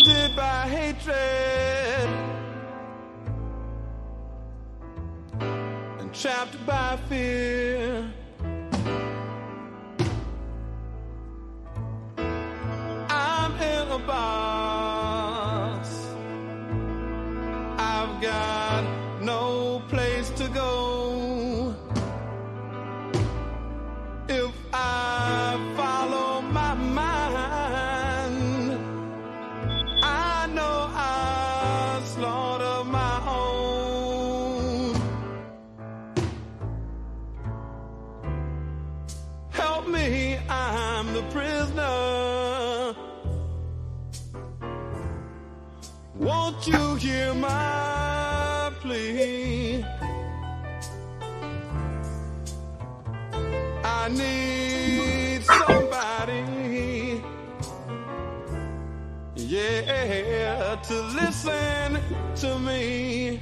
Surrounded by hatred and trapped by fear. I'm in a box. I've got no place to go. If I follow my mind, I know I slaughter my own. Help me, I'm the prisoner. Won't you hear my plea? I need somebody, yeah, to listen to me.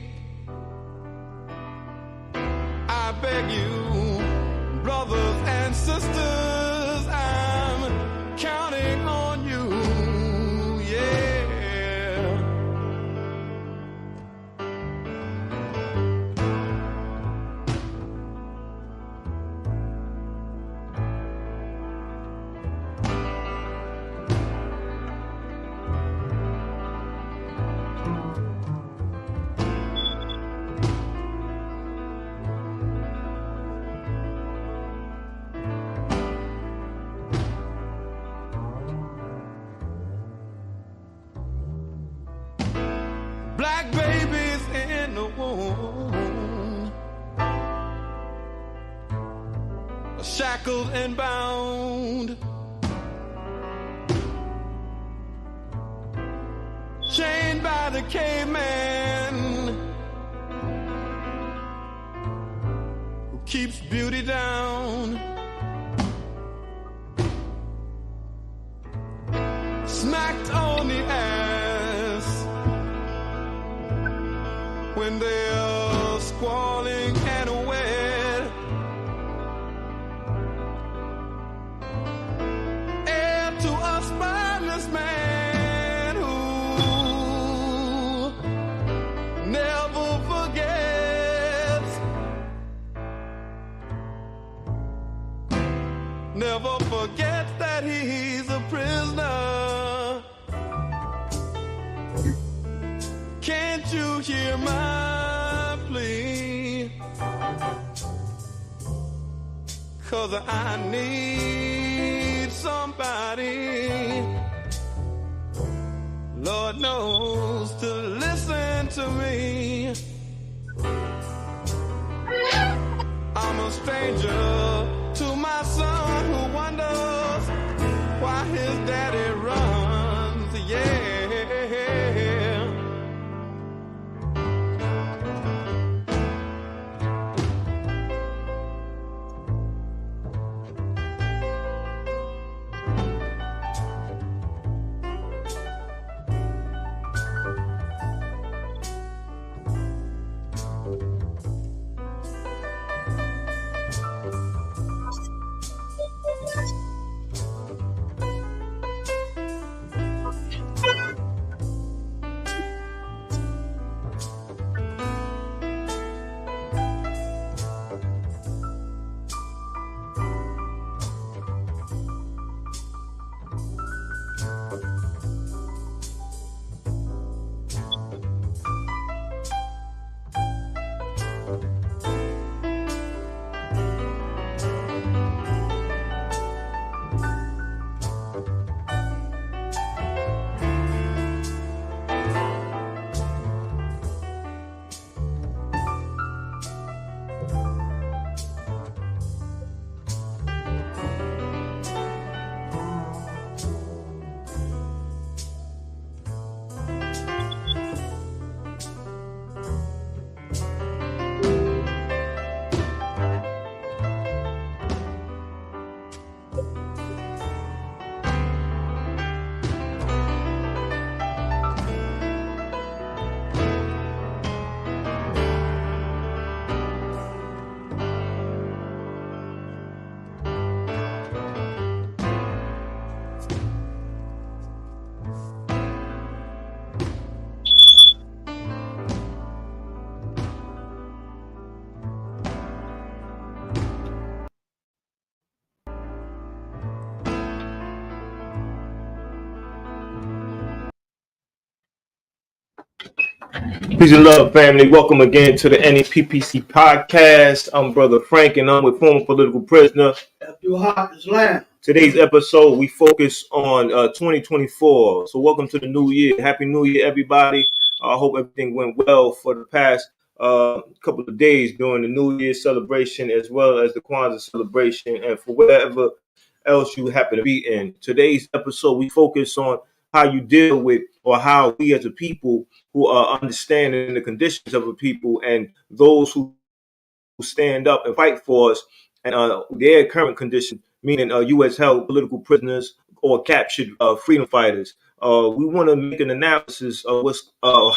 I beg you, brothers and sisters, I'm counting on you, yeah. Black babies in the womb, shackled and bound, chained by the caveman who keeps beauty down, smacked on the ass when they're squalling and wet. Heir to a spineless man who never forgets, never forgets that he's a prisoner. Can't you hear my plea? 'Cause I need somebody, Lord knows, to listen to me. I'm a stranger to my son who wonders why his daddy runs, yeah. Peace and love, family. Welcome again to the NEPPC podcast. I'm Brother Frank, and I'm with former political prisoner Abdul Islam. Today's episode, we focus on 2024. So welcome to the new year. Happy New Year, everybody. I hope everything went well for the past couple of days during the New Year celebration, as well as the Kwanzaa celebration, and for whatever else you happen to be in. Today's episode, we focus on how you deal with, or how we as a people who are understanding the conditions of a people and those who stand up and fight for us and their current condition, meaning U.S. held political prisoners or captured freedom fighters. We want to make an analysis of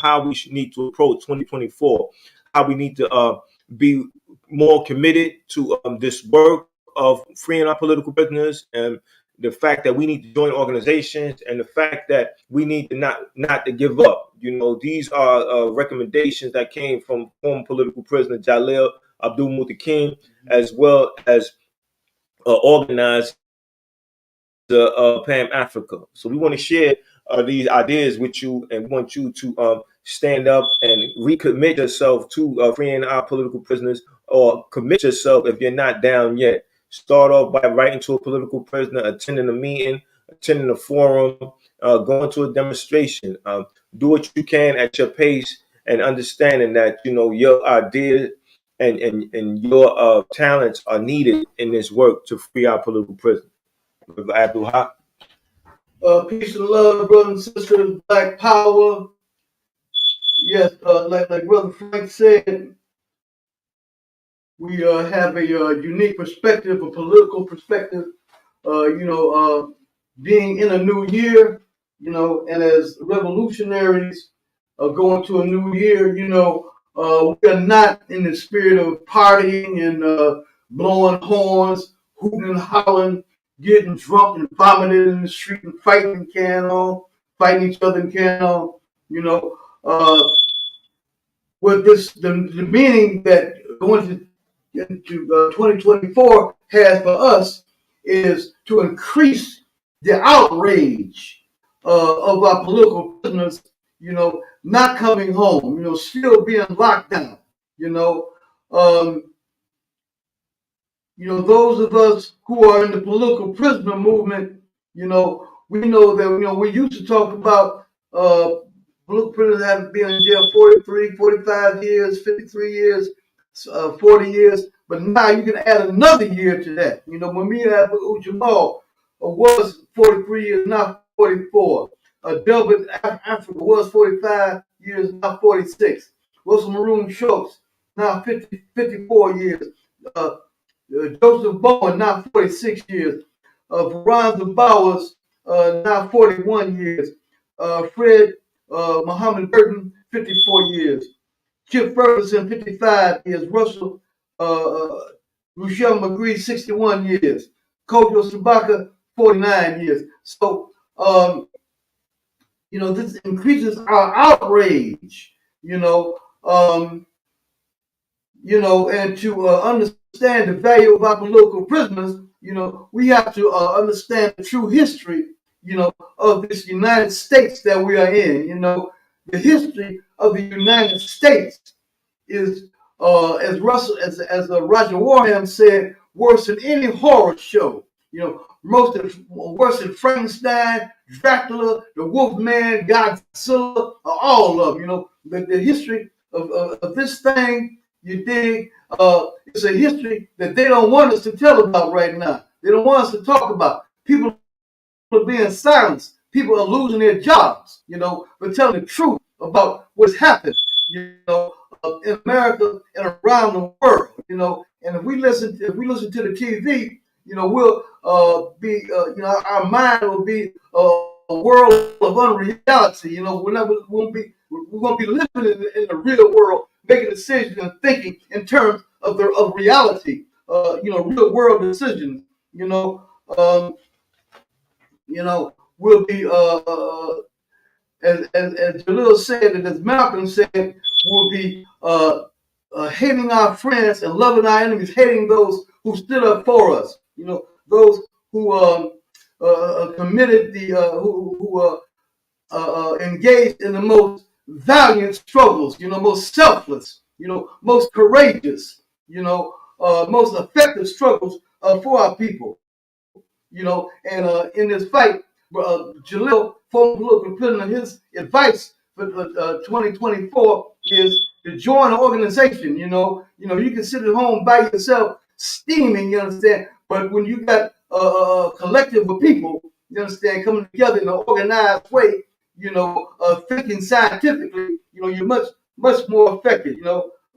how we need to approach 2024, how we need to be more committed to this work of freeing our political prisoners, and the fact that we need to join organizations, and the fact that we need to not to give up. You know, these are recommendations that came from former political prisoner Jalil Abdul Muttaqin, as well as organizer Pan Africa. So we want to share these ideas with you, and want you to stand up and recommit yourself to freeing our political prisoners, or commit yourself if you're not down yet. Start off by writing to a political prisoner, attending a meeting, attending a forum, going to a demonstration. Do what you can at your pace, and understanding that your ideas and your talents are needed in this work to free our political prisoners. Abdul Haq. Peace and love, brothers and sisters. Black Power. Yes, like Brother Frank said, we have a unique perspective, a political perspective. Being in a new year, and as revolutionaries going to a new year, we are not in the spirit of partying and blowing horns, hooting and hollering, getting drunk and vomiting in the street and fighting fighting each other in can. With the meaning that going into 2024 has for us is to increase the outrage of our political prisoners, not coming home, still being locked down, those of us who are in the political prisoner movement, we know that, we used to talk about political prisoners having been in jail 43, 45 years, 53 years, 40 years, but now you can add another year to that. When me and Abu Jamal was 43 years, now 44. Delbert Africa was 45 years, now 46. Wilson Maroon Schultz, now 54 years. Joseph Bowen, now 46 years. Veronda Bowers, now 41 years. Fred Muhammad Burton, 54 years. Chip Ferguson, 55 years. Russell Rochelle McGree, 61 years. Kojo Sabaka, 49 years. So, this increases our outrage, and to understand the value of our political prisoners, we have to understand the true history, of this United States that we are in. The history of the United States is, as Roger Warham said, worse than any horror show. Worse than Frankenstein, Dracula, the Wolfman, Godzilla, all of them. The history of this thing, you dig, it's a history that they don't want us to tell about right now. They don't want us to talk about. People are being silenced. People are losing their jobs, for telling the truth about what's happened, in America and around the world, And if we listen to the TV, we'll be, our mind will be a world of unreality. We won't be living in the real world, making decisions and thinking in terms of reality. Real world decisions. We'll be as Jalil said, and as Malcolm said, we'll be hating our friends and loving our enemies, hating those who stood up for us. Those who committed who engaged in the most valiant struggles, most selfless, most courageous, most effective struggles for our people, and in this fight, Jalil, former political prisoner, his advice for 2024 is to join an organization. You can sit at home by yourself steaming, you understand, but when you got a collective of people, you understand, coming together in an organized way, thinking scientifically, you're much more effective,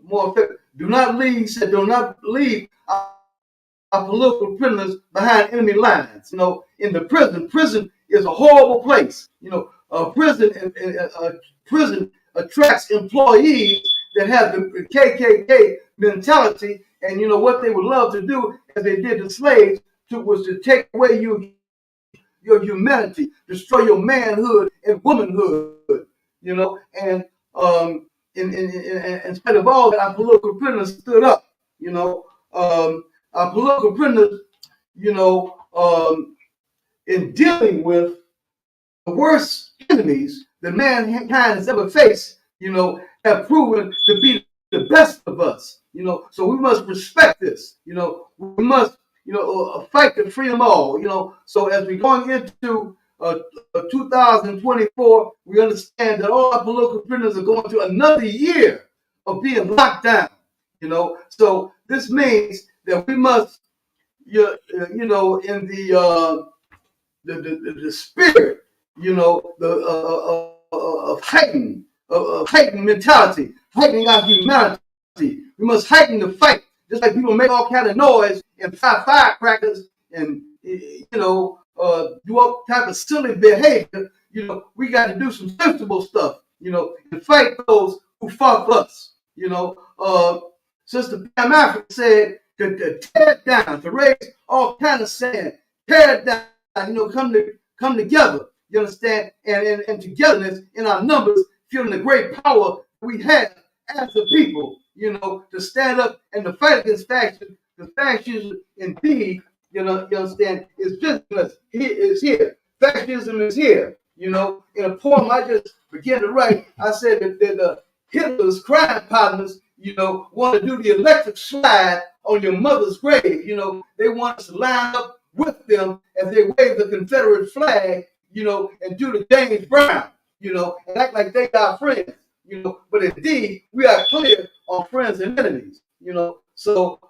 more effective. Do not leave our political prisoners behind enemy lines. In the prison is a horrible place. Prison attracts employees that have the KKK mentality, and what they would love to do, as they did to slaves, was to take away your humanity, destroy your manhood and womanhood. And in spite of all that, our political prisoners stood up. Our political prisoners, in dealing with the worst enemies that mankind has ever faced, have proven to be the best of us. So we must respect this. We must, fight to free them all. So as we're going into 2024, we understand that all our political prisoners are going through another year of being locked down. So this means that we must, in the spirit, of heightened mentality, heightening our humanity. We must heighten the fight, just like people make all kind of noise and fire firecrackers and do all type of silly behavior. We got to do some sensible stuff. And fight those who fought us. Sister Pam Africa said to tear it down, to raise all kind of sand, tear it down. Come together. You understand? And togetherness in our numbers, feeling the great power we have as a people, to stand up and to fight against fascism. The fascism, indeed, you understand, is visiting us. Is here. Fascism is here. In a poem I just began to write, I said that Hitler's crime partners, want to do the electric slide on your mother's grave. They want us to line up with them as they wave the Confederate flag, and do the James Brown, and act like they are friends, but indeed we are clear on friends and enemies, So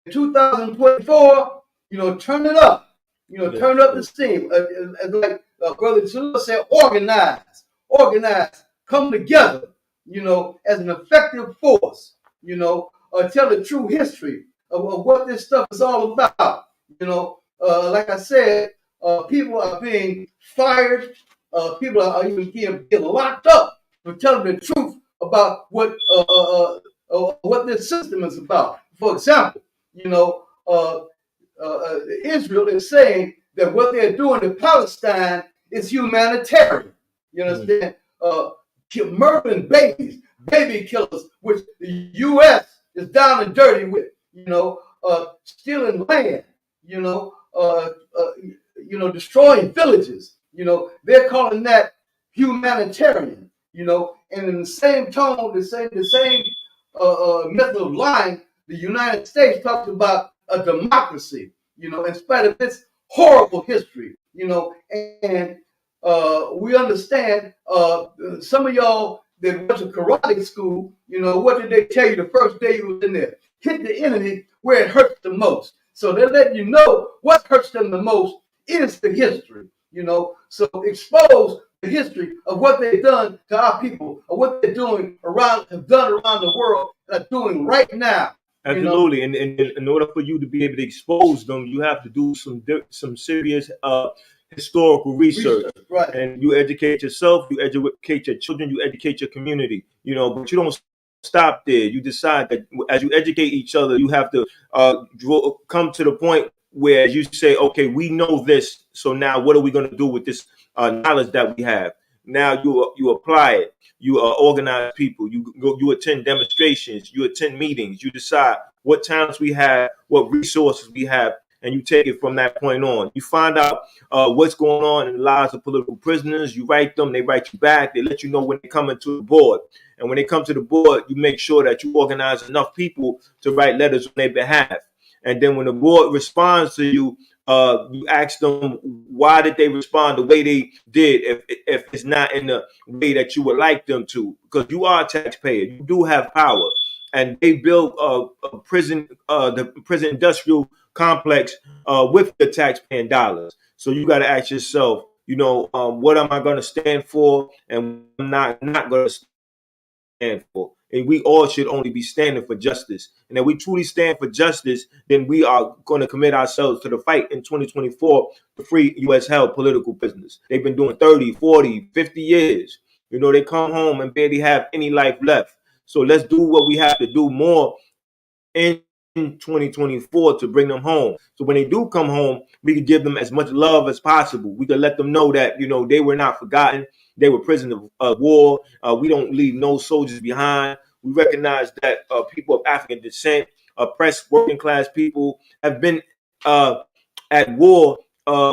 in 2024, turn it up, turn up the steam, like Brother Chalil said, organize, come together, as an effective force, tell the true history of what this stuff is all about. Like I said, people are being fired. People are even being locked up for telling the truth about what this system is about. For example, Israel is saying that what they're doing in Palestine is humanitarian. You understand? Murdering babies, baby killers, which the U.S. is down and dirty with. Stealing land. Destroying villages. They're calling that humanitarian. And in the same tone, the same method of lying, the United States talks about a democracy. In spite of its horrible history. And we understand. Some of y'all that went to karate school, what did they tell you the first day you was in there? Hit the enemy where it hurts the most. So they're letting you know what hurts them the most is the history, So expose the history of what they've done to our people, or what they're doing have done around the world, and are doing right now. Absolutely, and in order for you to be able to expose them, you have to do some serious historical research. Right. And you educate yourself, you educate your children, you educate your community. But you don't stop there. You decide that as you educate each other, you have to come to the point where you say, okay, we know this, so now what are we going to do with this knowledge that we have? Now you apply it. You organize people. You attend demonstrations. You attend meetings. You decide what towns we have, what resources we have, and you take it from that point on. You find out what's going on in the lives of political prisoners. You write them, they write you back. They let you know when they come into the board. And when they come to the board, you make sure that you organize enough people to write letters on their behalf. And then when the board responds to you, you ask them why did they respond the way they did if it's not in the way that you would like them to, because you are a taxpayer, you do have power, and they built a prison, the prison industrial complex with the taxpaying dollars. So you got to ask yourself, what am I going to stand for, and I'm not going to stand for. And we all should only be standing for justice. And if we truly stand for justice, then we are going to commit ourselves to the fight in 2024 to free U.S. held political prisoners. They've been doing 30, 40, 50 years. They come home and barely have any life left. So let's do what we have to do more in 2024 to bring them home. So when they do come home, we can give them as much love as possible. We can let them know that, they were not forgotten. They were prisoners of war. We don't leave no soldiers behind. We recognize that people of African descent, oppressed working class people have been at war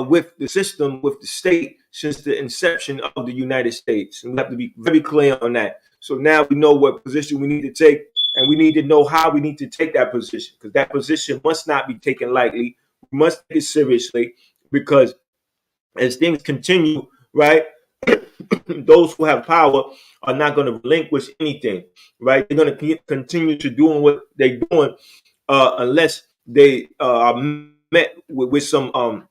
with the system, with the state, since the inception of the United States. And we have to be very clear on that. So now we know what position we need to take, and we need to know how we need to take that position, because that position must not be taken lightly. We must take it seriously, because as things continue, right, those who have power are not going to relinquish anything, right? They're going to continue to doing what they're doing unless they are met with some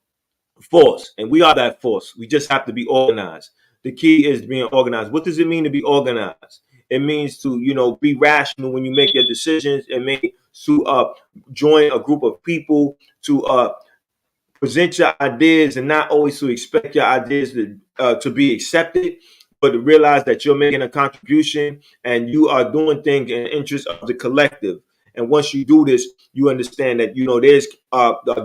force. And we are that force. We just have to be organized. The key is being organized. What does it mean to be organized? It means to, be rational when you make your decisions. It means to join a group of people, to present your ideas, and not always to expect your ideas to be accepted, but to realize that you're making a contribution and you are doing things in the interest of the collective. And once you do this, you understand that, there's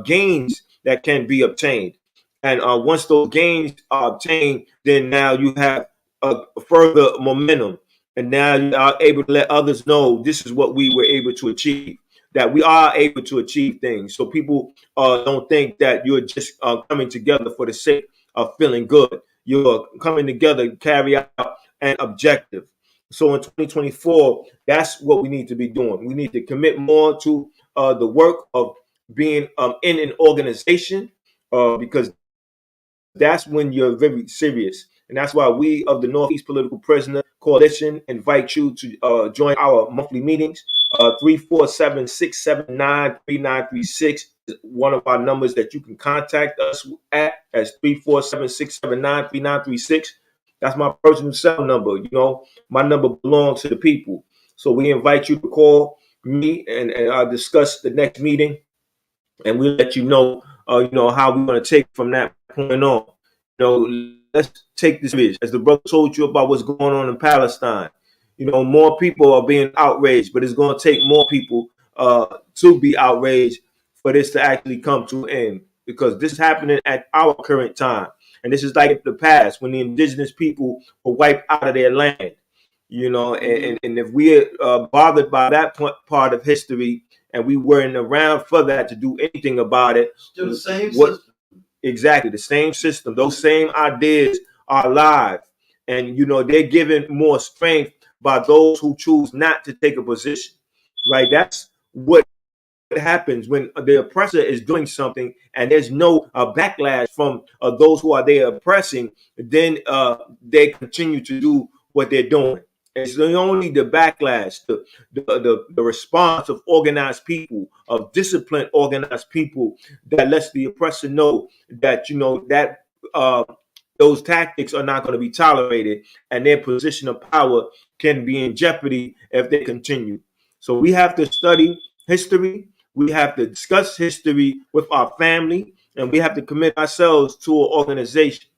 gains that can be obtained. And once those gains are obtained, then now you have a further momentum. And now you are able to let others know this is what we were able to achieve, that we are able to achieve things. So people don't think that you're just coming together for the sake of feeling good. You're coming together to carry out an objective. So in 2024, that's what we need to be doing. We need to commit more to the work of being in an organization, because that's when you're very serious. And that's why we of the Northeast Political Prisoner Coalition invite you to join our monthly meetings. 347-679-3936 is one of our numbers that you can contact us at, as 347-679-3936. That's my personal cell number. My number belongs to the people. So we invite you to call me and discuss the next meeting, and we'll let you know, how we're going to take from that point on. Let's take this serious. As the brother told you about what's going on in Palestine, more people are being outraged, but it's going to take more people to be outraged for this to actually come to an end, because this is happening at our current time. And this is like in the past when the indigenous people were wiped out of their land, and if we're bothered by that part of history and we weren't around for that to do anything about it. Still the same system. Exactly, the same system. Those same ideas are alive. And, they're given more strength by those who choose not to take a position, right? That's what happens when the oppressor is doing something and there's no backlash from those who are there oppressing. Then they continue to do what they're doing. It's only the backlash, the response of organized people, of disciplined organized people, that lets the oppressor know that, that those tactics are not going to be tolerated, and their position of power can be in jeopardy if they continue. So we have to study history. We have to discuss history with our family, and we have to commit ourselves to an organization.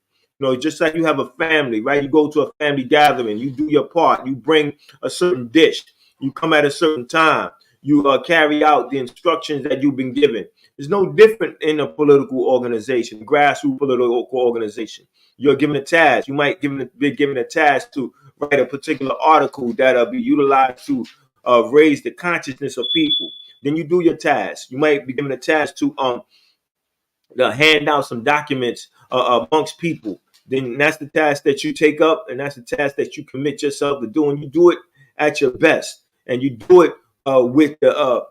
Just like you have a family, right? You go to a family gathering, you do your part, you bring a certain dish, you come at a certain time, you carry out the instructions that you've been given. It's no different in a political organization, grassroots political organization. You're given a task. You might be given a task to write a particular article that'll be utilized to raise the consciousness of people. Then you do your task. You might be given a task to hand out some documents amongst people, then that's the task that you take up, and that's the task that you commit yourself to do, and you do it at your best, and you do it with the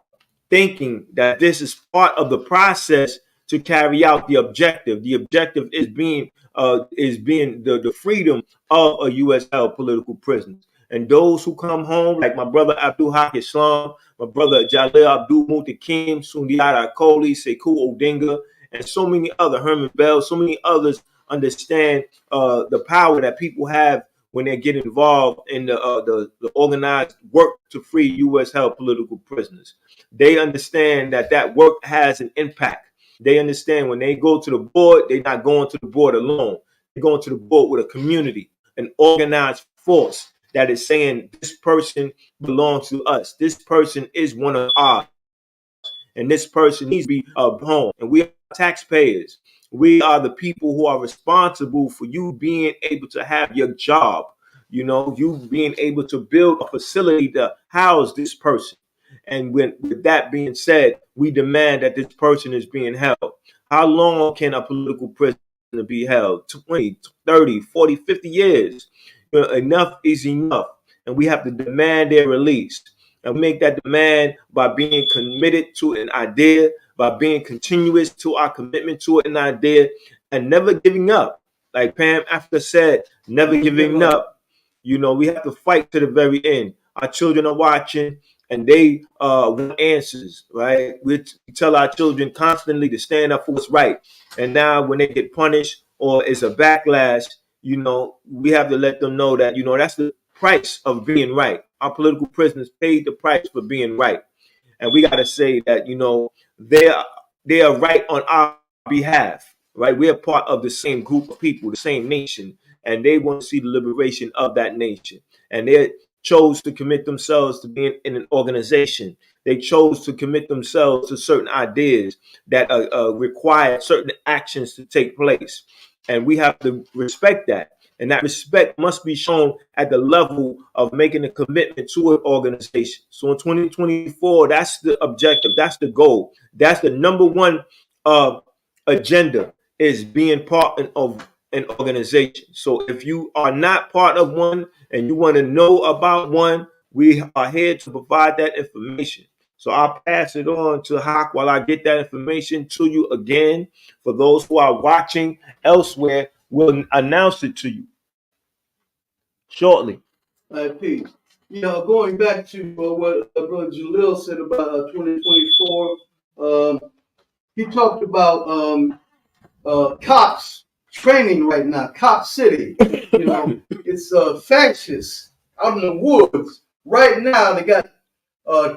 thinking that this is part of the process to carry out the objective. The objective is being the freedom of a U.S. held political prisoners. And those who come home, like my brother Abdul Haq Islam, my brother Jalil Abdul Mutakim, Sundiata Kohli, Sekou Odinga, and so many other, Herman Bell, so many others understand the power that people have when they get involved in the organized work to free U.S. held political prisoners. They understand that work has an impact. They understand when they go to the board, they're not going to the board alone. They're going to the board with a community, an organized force that is saying this person belongs to us. This person is one of ours. And this person needs to be home. And we are taxpayers. We are the people who are responsible for you being able to have your job. You know, you being able to build a facility to house this person. And with that being said, we demand that this person is being held. How long can a political prisoner be held? 20, 30, 40, 50 years. You know, enough is enough. And we have to demand their release. And we make that demand by being committed to an idea, by being continuous to our commitment to an idea, and never giving up. Like Pam Africa said, never giving up. You know, we have to fight to the very end. Our children are watching, and they want answers, right? We tell our children constantly to stand up for what's right. And now when they get punished or it's a backlash, you know, we have to let them know that, you know, that's the price of being right. Our political prisoners paid the price for being right. And we got to say that, you know, they are right on our behalf, right? We are part of the same group of people, the same nation, and they want to see the liberation of that nation. And they chose to commit themselves to being in an organization. They chose to commit themselves to certain ideas that require certain actions to take place. And we have to respect that. And that respect must be shown at the level of making a commitment to an organization. So in 2024, that's the objective. That's the goal. That's the number one agenda, is being part of an organization. So if you are not part of one and you want to know about one, we are here to provide that information. So I'll pass it on to Haq while I get that information to you again. For those who are watching elsewhere, we'll announce it to you shortly. Peace. You know, going back to what Brother Jalil said about 2024, he talked about cops training right now, Cop City. You know, it's fascists out in the woods. Right now, they got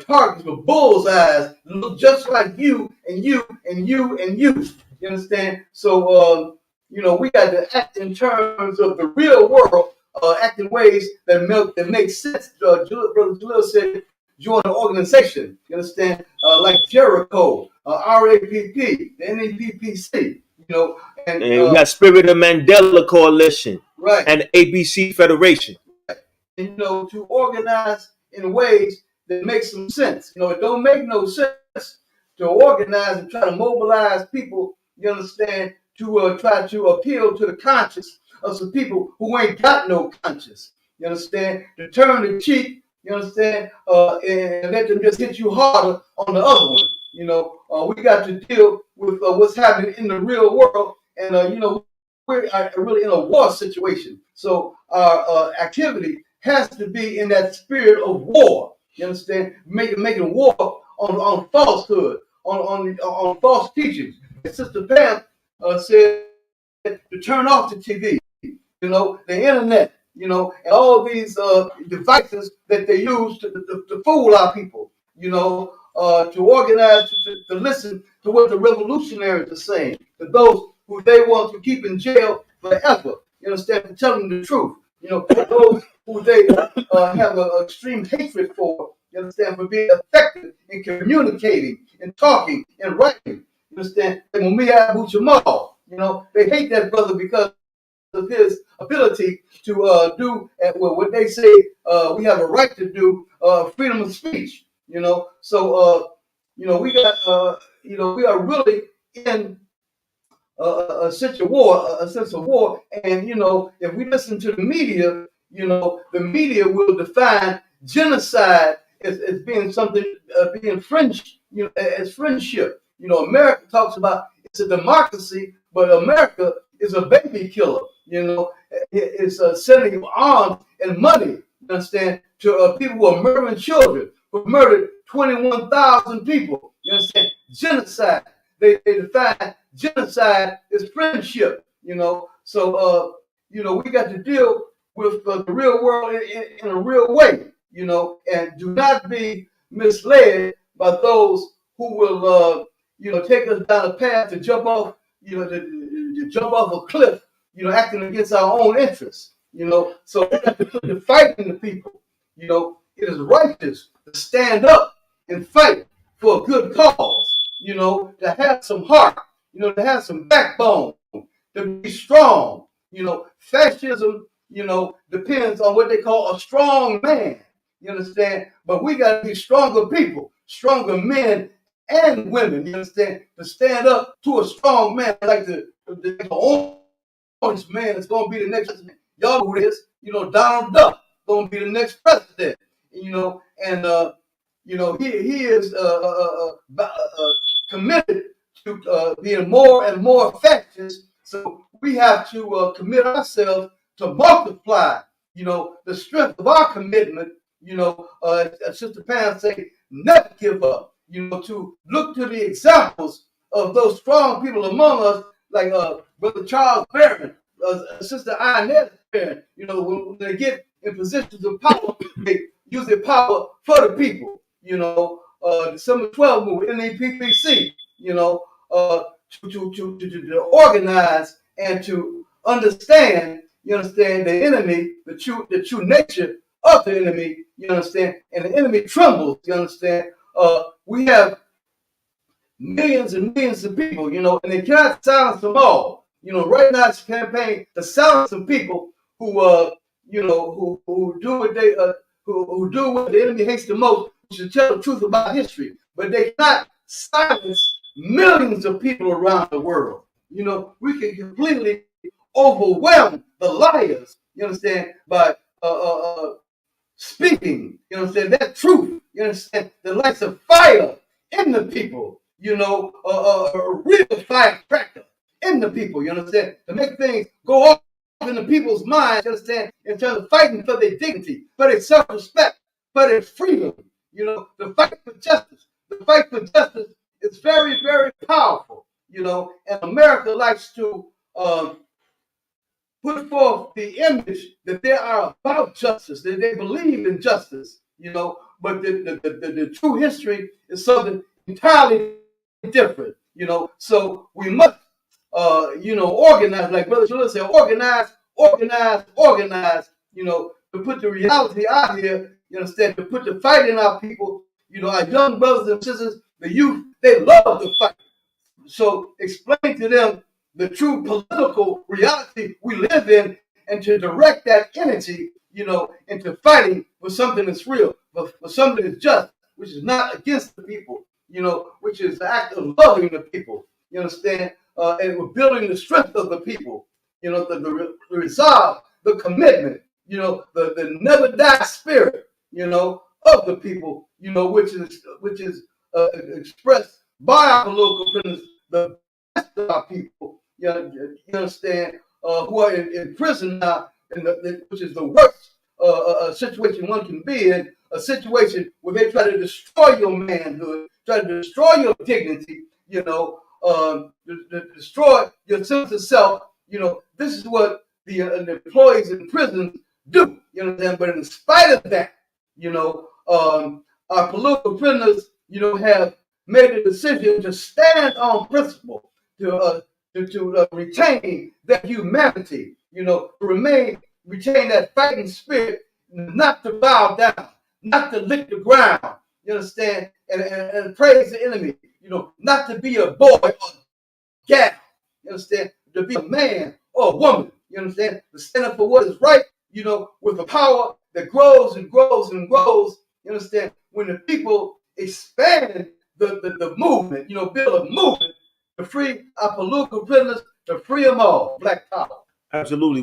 targets with bullseyes, look just like you and you and you and you. You understand? So, you know, we got to act in terms of the real world, act in ways that make sense. Brother Jalil said, join an organization. You understand? Like Jericho, RAPP, the NAPPC. You know, and we got Spirit of Mandela Coalition, right, and ABC Federation. Right. And, you know, to organize in ways that make some sense. You know, it don't make no sense to organize and try to mobilize people, you understand, to try to appeal to the conscience of some people who ain't got no conscience. You understand? To turn the cheek, you understand, and let them just hit you harder on the other one. You know, we got to deal with what's happening in the real world, and you know, we're really in a war situation. So our activity has to be in that spirit of war. You understand? Making war on falsehood, on false teachings. And Sister Pam said to turn off the TV, you know, the internet, you know, and all these devices that they use to fool our people, you know, to organize, to listen to what the revolutionaries are saying, to those who they want to keep in jail forever, you understand, to tell them the truth, you know, those who they have an extreme hatred for, you understand, for being effective in communicating, in talking, in writing, you understand, like Mumia Abu Jamal, you know, they hate that brother because of his ability to do what they say we have a right to do, freedom of speech, you know. So, you know, we got, you know, we are really in a sense of war, And if we listen to the media, the media will define genocide as being something, being French, as friendship. America talks about it's a democracy, but America is a baby killer. It's sending arms and money, you understand, to people who are murdering children, who murdered 21,000 people. You understand? Genocide. They define genocide as friendship. So we got to deal with the real world in a real way. And do not be misled by those who will, take us down a path to jump off, to jump off a cliff, acting against our own interests. So we got to put the fight in the people. It is righteous to stand up and fight for a good cause. To have some heart. To have some backbone. To be strong. Fascism, depends on what they call a strong man. You understand? But we got to be stronger people, stronger men and women. You understand? To stand up to a strong man like the orange man is going to be the next president. Y'all know who it is. Donald Duck going to be the next president. And he is committed to being more and more fascist. So we have to commit ourselves to multiply, the strength of our commitment. Sister Pam say, never give up. To look to the examples of those strong people among us, like Brother Charles Barron, Sister Inez Barron. When they get in positions of power, they use their power for the people. December 12th movement, NEPPC. To organize and to understand. You understand the enemy, the true nature of the enemy. You understand, and the enemy trembles. You understand. We have millions and millions of people, and they cannot silence them all. Right now it's a campaign to silence some people who who do what they who do what the enemy hates the most, which is tell the truth about history. But they cannot silence millions of people around the world. We can completely overwhelm the liars, you understand, by speaking, you understand, that truth, you understand, the lights of fire in the people, a real firecracker in the people, you understand, to make things go off in the people's minds, you understand, in terms of fighting for their dignity, for their self-respect, for their freedom, the fight for justice. The fight for justice is very, very powerful, and America likes to put forth the image that they are about justice, that they believe in justice, but the true history is something entirely different, so we must, organize, like Brother Shalom said, organize, to put the reality out here, you understand, to put the fight in our people, our young brothers and sisters, the youth, they love to fight. So explain to them the true political reality we live in, and to direct that energy, into fighting for something that's real, for something that's just, which is not against the people, which is the act of loving the people, you understand, and we're building the strength of the people, the resolve, the commitment, the never die spirit, of the people, which is expressed by our local prisoners, the best of our people, you understand, who are in prison now, which is the worst situation one can be in, a situation where they try to destroy your manhood, try to destroy your dignity, destroy your sense of self. This is what the employees in prison do, but in spite of that, our political prisoners, have made a decision to stand on principle, to retain that humanity, to retain that fighting spirit, not to bow down, not to lick the ground, you understand, and praise the enemy, not to be a boy or gal, you understand, to be a man or a woman, you understand, to stand up for what is right, with a power that grows and grows and grows, you understand, when the people expand the movement, build a movement free our political prisoners, to free them all. Black power. Absolutely,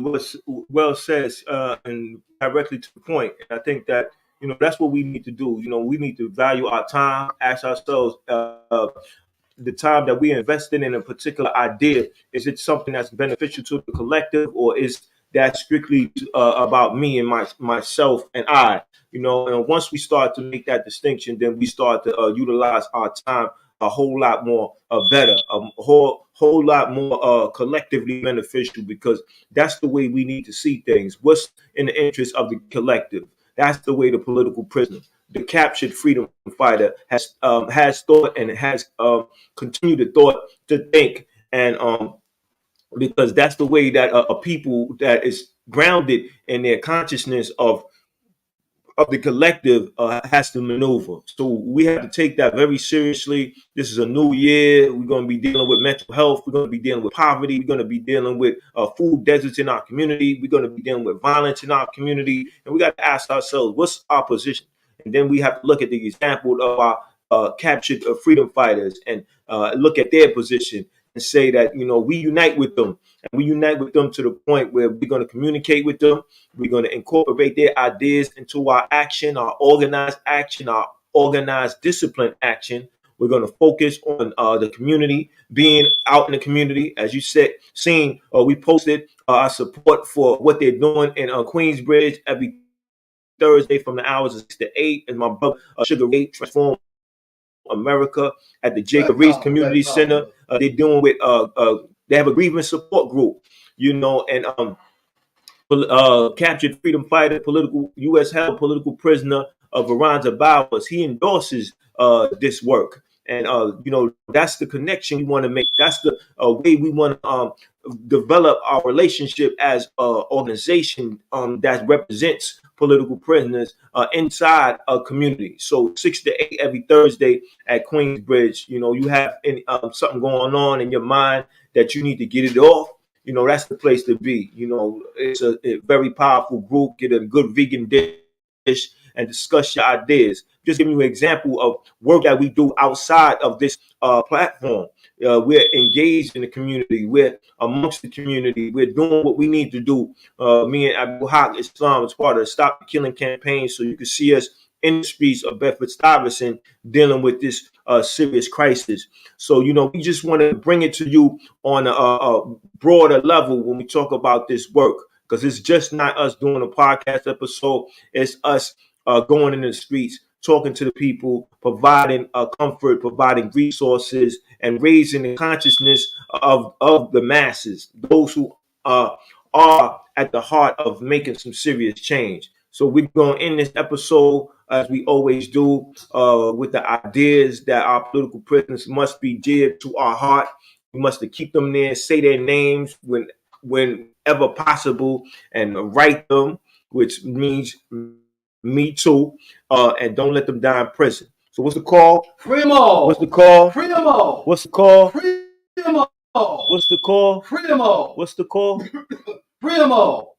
well said, and directly to the point. And I think that that's what we need to do. We need to value our time, ask ourselves the time that we invested in a particular idea. Is it something that's beneficial to the collective, or is that strictly about me and myself and I? And once we start to make that distinction, then we start to utilize our time a whole lot more better, a whole lot more collectively beneficial, because that's the way we need to see things. What's in the interest of the collective? That's the way the political prisoner, the captured freedom fighter, has thought and has continued to think, and because that's the way that a people that is grounded in their consciousness of the collective has to maneuver. So we have to take that very seriously. This is a new year. We're going to be dealing with mental health. We're going to be dealing with poverty. We're going to be dealing with food deserts in our community. We're going to be dealing with violence in our community. And we got to ask ourselves, what's our position? And then we have to look at the example of our captured freedom fighters and look at their position and say that, we unite with them. And we unite with them to the point where we're going to communicate with them. We're going to incorporate their ideas into our action, our organized discipline action. We're going to focus on the community, being out in the community. As you said, we posted our support for what they're doing in Queensbridge every Thursday from the hours of 6 to 8. And my brother, Sugar Ray, Transform America at the Jacob Reese Community Center. They're doing with they have a grievance support group, and captured freedom fighter, political U.S. held political prisoner Veronza Bowers. He endorses this work, and that's the connection we want to make. That's the way we want to develop our relationship as an organization that represents political prisoners inside a community. So 6 to 8 every Thursday at Queensbridge. You have something going on in your mind that you need to get it off. That's the place to be. It's a very powerful group. Get a good vegan dish and discuss your ideas. Just giving you an example of work that we do outside of this platform. We're engaged in the community. We're amongst the community. We're doing what we need to do. Me and Abu Haq Islam is part of the Stop the Killing campaign. So you can see us in the streets of Bedford-Stuyvesant dealing with this serious crisis. So, we just want to bring it to you on a broader level when we talk about this work, because it's just not us doing a podcast episode. It's us going in the streets, talking to the people, providing comfort, providing resources, and raising the consciousness of the masses, those who are at the heart of making some serious change. So we're going to end this episode, as we always do, with the ideas that our political prisoners must be dear to our heart. We must keep them there, say their names whenever possible, and write them, which means me too, and don't let them die in prison. So what's the call? Free them all. What's the call? Free them all. What's the call? Free them all. What's the call? Free them all. What's the call? Free them all.